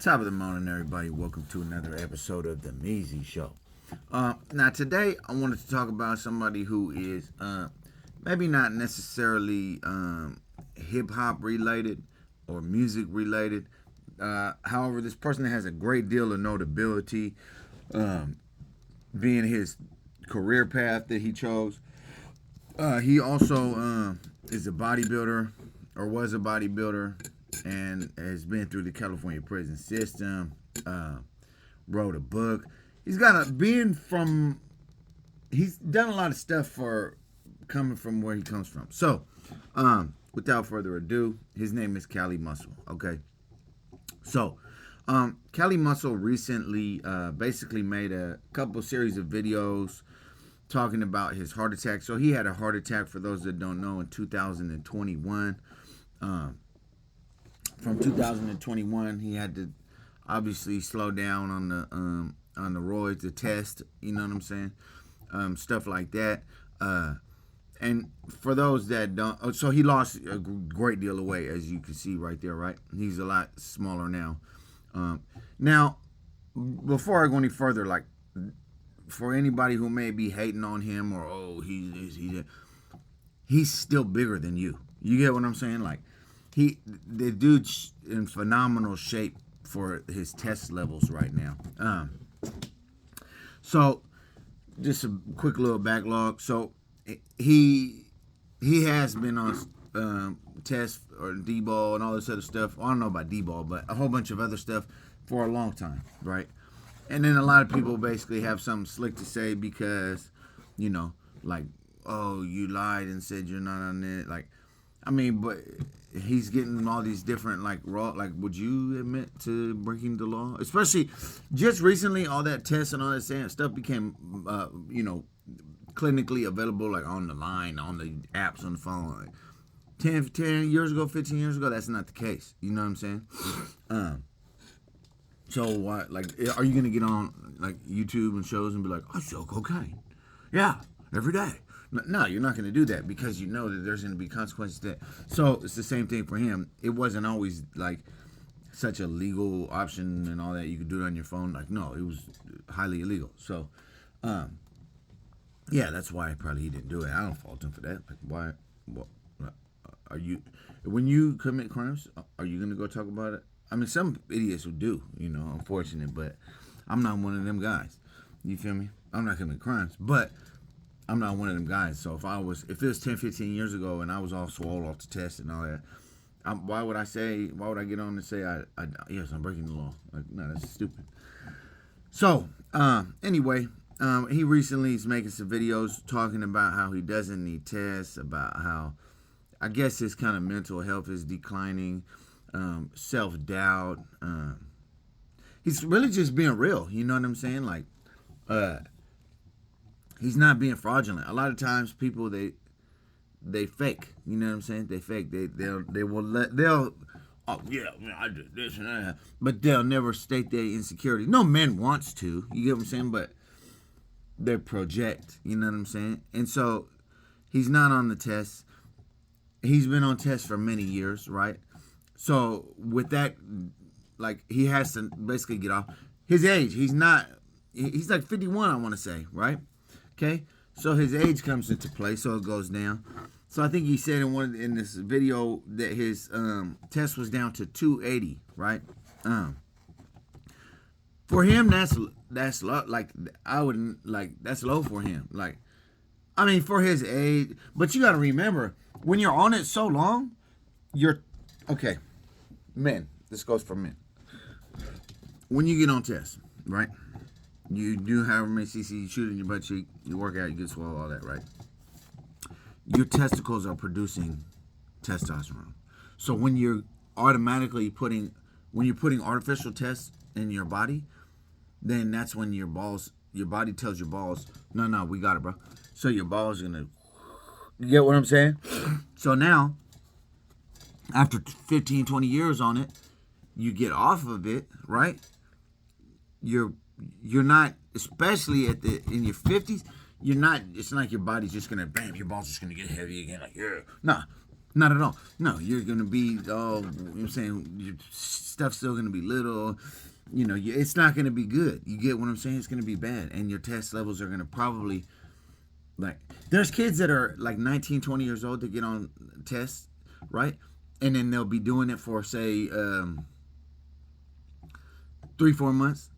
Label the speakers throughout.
Speaker 1: Top of the morning, everybody. Welcome to another episode of the Measy Show. Now, today I wanted to talk about somebody who is maybe not necessarily hip hop related or music related. However, this person has a great deal of notability, being his career path that he chose. He also is a bodybuilder or was a bodybuilder and has been through the California prison system. Wrote a book. He's got he's done a lot of stuff for coming from where he comes from. So, without further ado, his name is Cali Muscle. Okay. So, Cali Muscle recently basically made a couple series of videos talking about his heart attack. So he had a heart attack, for those that don't know, in 2021. From 2021, he had to obviously slow down on the roids, the test. You know what I'm saying? Stuff like that. And for those that don't, so he lost a great deal of weight, as you can see right there. Right? He's a lot smaller now. Now, before I go any further, like, for anybody who may be hating on him or he's still bigger than you. You get what I'm saying? Like, the dude's in phenomenal shape for his test levels right now. So just a quick little backlog. So he has been on tests or D-ball and all this other stuff. I don't know about D-ball, but a whole bunch of other stuff for a long time, right? And then a lot of people basically have something slick to say because, you know, like, oh, you lied and said you're not on it. Like, I mean, but he's getting all these different, like, would you admit to breaking the law? Especially just recently, all that tests and all that stuff became, clinically available, like, on the line, on the apps, on the phone. Like 10 years ago, 15 years ago, that's not the case. You know what I'm saying? So what? Like, are you gonna get on like YouTube and shows and be like, I sell cocaine? Yeah, every day. No, you're not gonna do that because you know that there's gonna be consequences to that. So it's the same thing for him. It wasn't always like such a legal option and all that. You could do it on your phone. Like, no, it was highly illegal. So, yeah, that's why probably he didn't do it. I don't fault him for that. Like, why? What are you? When you commit crimes, are you gonna go talk about it? I mean, some idiots who do, unfortunate, but I'm not one of them guys. You feel me? I'm not committing crimes, but I'm not one of them guys. So if it was 10, 15 years ago and I was all swole off the test and all that, why would I get on and say, yes, I'm breaking the law? Like, no, that's stupid. So, anyway, he recently is making some videos talking about how he doesn't need tests, about how, I guess, his kind of mental health is declining. Self-doubt. He's really just being real. You know what I'm saying? Like, he's not being fraudulent. A lot of times people, they fake. You know what I'm saying? They fake. Oh yeah, I did this and that. But they'll never state their insecurity. No man wants to. You get what I'm saying? But they project. You know what I'm saying? And so he's not on the test. He's been on tests for many years, right? So with that, like, he has to basically get off his age. He's like 51, I want to say, right? Okay. So his age comes into play. So it goes down. So I think he said in this video that his test was down to 280, right? For him, that's low. Like, I wouldn't, like, that's low for him. Like, I mean, for his age, but you got to remember, when you're on it so long, okay, men, this goes for men. When you get on test, right? You do however many cc, you shoot in your butt cheek, you work out, you get swallow, all that, right? Your testicles are producing testosterone. So when you're putting artificial tests in your body, then that's when your body tells your balls, no, we got it, bro. So your balls are gonna, you get what I'm saying? So now, after 15, 20 years on it, you get off of it, right? You're not, especially in your 50s, you're not, it's not like your body's just gonna, bam, your balls just gonna get heavy again. Like, yeah. Nah. Not at all. No, you're gonna be oh, you know what I'm saying, your stuff's still gonna be little. You know, it's not gonna be good. You get what I'm saying? It's gonna be bad, and your test levels are gonna probably like. There's kids that are like 19, 20 years old that get on tests, right? And then they'll be doing it for say 3, 4 months.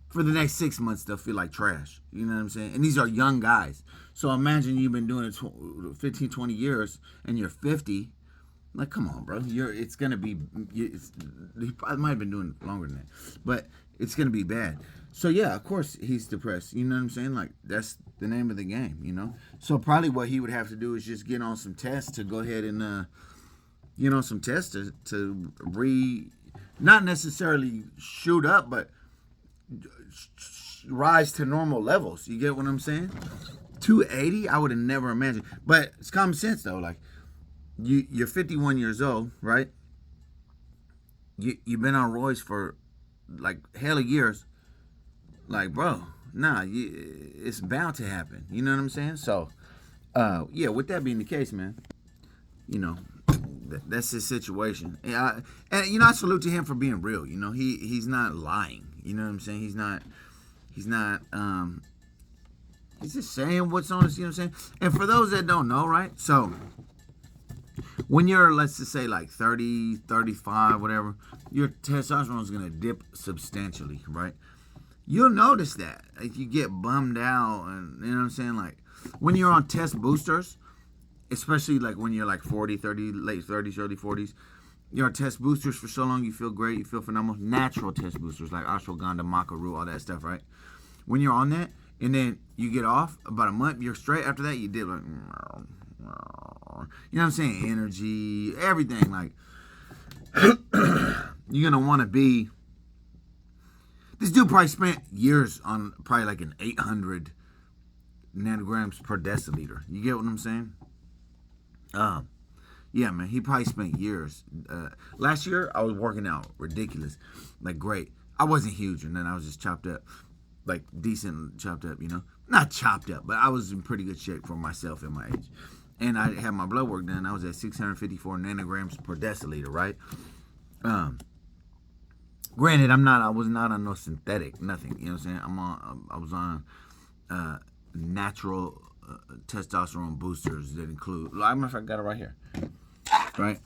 Speaker 1: For the next 6 months, they'll feel like trash. You know what I'm saying? And these are young guys. So imagine you've been doing it 15, 20 years and you're 50. Like, come on, bro. It's going to be, he probably might have been doing it longer than that. But it's going to be bad. So, yeah, of course he's depressed. You know what I'm saying? Like, that's the name of the game, you know? So probably what he would have to do is just get on some tests to go ahead and, some tests to not necessarily shoot up, but rise to normal levels. You get what I'm saying? 280, I would have never imagined. But it's common sense though. Like you're 51 years old, right? You've been on roids for like hella years. Like, bro, it's bound to happen. You know what I'm saying? So, yeah. With that being the case, man, you know, that's his situation. And I salute to him for being real. You know, he's not lying. You know what I'm saying? He's not, he's just saying what's on his, you know what I'm saying? And for those that don't know, right? So, when you're, let's just say like 30, 35, whatever, your testosterone is going to dip substantially, right? You'll notice that. If you get bummed out and, you know what I'm saying? Like, when you're on test boosters, especially like when you're like 40, 30, late 30s, early 40s, your test boosters for so long, you feel great, you feel phenomenal. Natural test boosters like ashwagandha, maca, all that stuff, right? When you're on that, and then you get off about a month, you're straight. After that, you did like, you know what I'm saying? Energy, everything. Like, you're gonna want to be. This dude probably spent years on probably like an 800 nanograms per deciliter. You get what I'm saying? Yeah, man, he probably spent years. Last year, I was working out ridiculous, like great. I wasn't huge, and then I was just chopped up, like decent chopped up, you know? Not chopped up, but I was in pretty good shape for myself at my age. And I had my blood work done. I was at 654 nanograms per deciliter, right? Granted, I was not on no synthetic, nothing. You know what I'm saying? I was on natural testosterone boosters that include. I don't know if I got it right here. Right?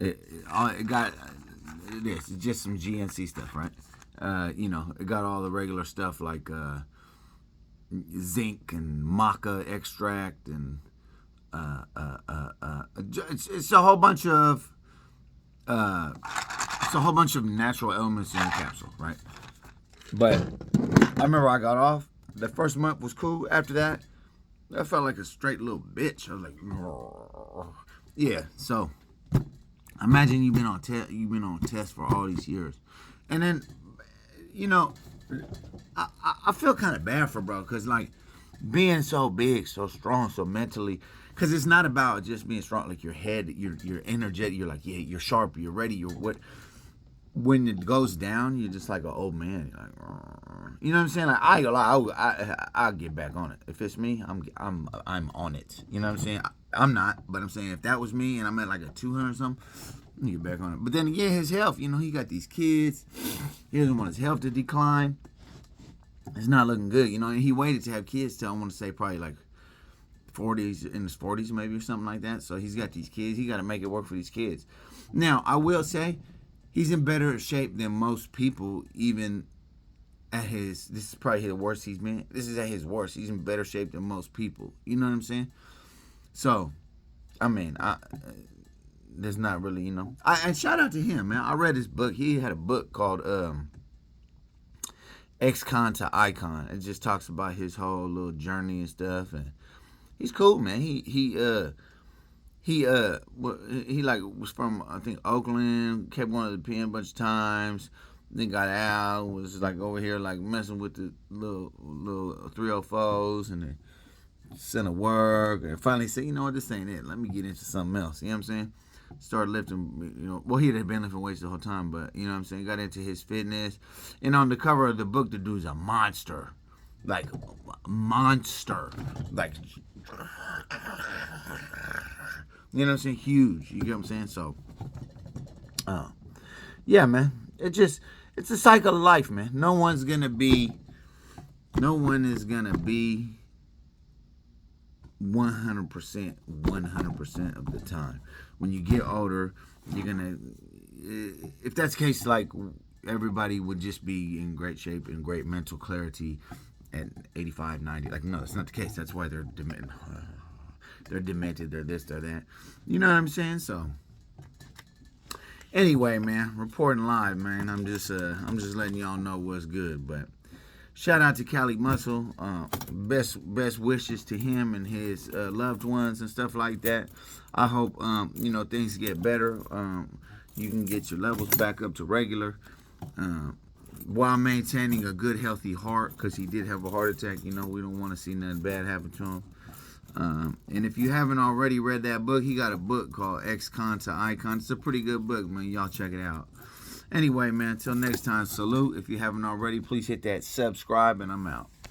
Speaker 1: It got this. It's just some GNC stuff, right? It got all the regular stuff like zinc and maca extract and it's a whole bunch of natural elements in the capsule, right? But I remember I got off. The first month was cool. After that, I felt like a straight little bitch. I was like, yeah. So imagine you've been on test for all these years, and then I feel kind of bad for bro because like being so big, so strong, so mentally. Because it's not about just being strong, like your head, you're energetic, you're like, yeah, you're sharp, you're ready, you're what. When it goes down, you're just like an old man. You're like, you know what I'm saying? Like I'll get back on it. If it's me, I'm on it. You know what I'm saying? I'm not, but I'm saying if that was me and I'm at like a 200 or something, I'm get back on it. But then again, his health, he got these kids. He doesn't want his health to decline. It's not looking good, and he waited to have kids till I want to say probably like 40s, in his 40s maybe or something like that. So he's got these kids. He got to make it work for these kids. Now, I will say he's in better shape than most people, even at this is probably the worst he's been. This is at his worst. He's in better shape than most people. You know what I'm saying? So, I mean, there's not really, and shout out to him, man. I read his book. He had a book called Ex-Con to Icon. It just talks about his whole little journey and stuff, and he's cool, man. He like was from I think Oakland, kept going to the pen a bunch of times, then got out, was like over here like messing with the little 304s and then sent to work and finally said, you know what, this ain't it. Let me get into something else. You know what I'm saying? Started lifting, well, he had been lifting weights the whole time, but you know what I'm saying, got into his fitness. And on the cover of the book, the dude's a monster. Like monster. Like You know what I'm saying? Huge. You get what I'm saying? So, yeah, man. It's a cycle of life, man. No one is gonna be 100% of the time. When you get older, you're gonna, if that's the case, like everybody would just be in great shape and great mental clarity at 85, 90. Like, no, that's not the case. That's why they're demented. They're demented. They're this, they're that. You know what I'm saying? So, anyway, man, reporting live, man. I'm just letting y'all know what's good. But shout out to Cali Muscle. Best wishes to him and his loved ones and stuff like that. I hope things get better. You can get your levels back up to regular. While maintaining a good, healthy heart, because he did have a heart attack. We don't want to see nothing bad happen to him. And if you haven't already read that book, he got a book called Ex-Con to Icon. It's a pretty good book, man. Y'all check it out. Anyway, man, until next time, salute. If you haven't already, please hit that subscribe, and I'm out.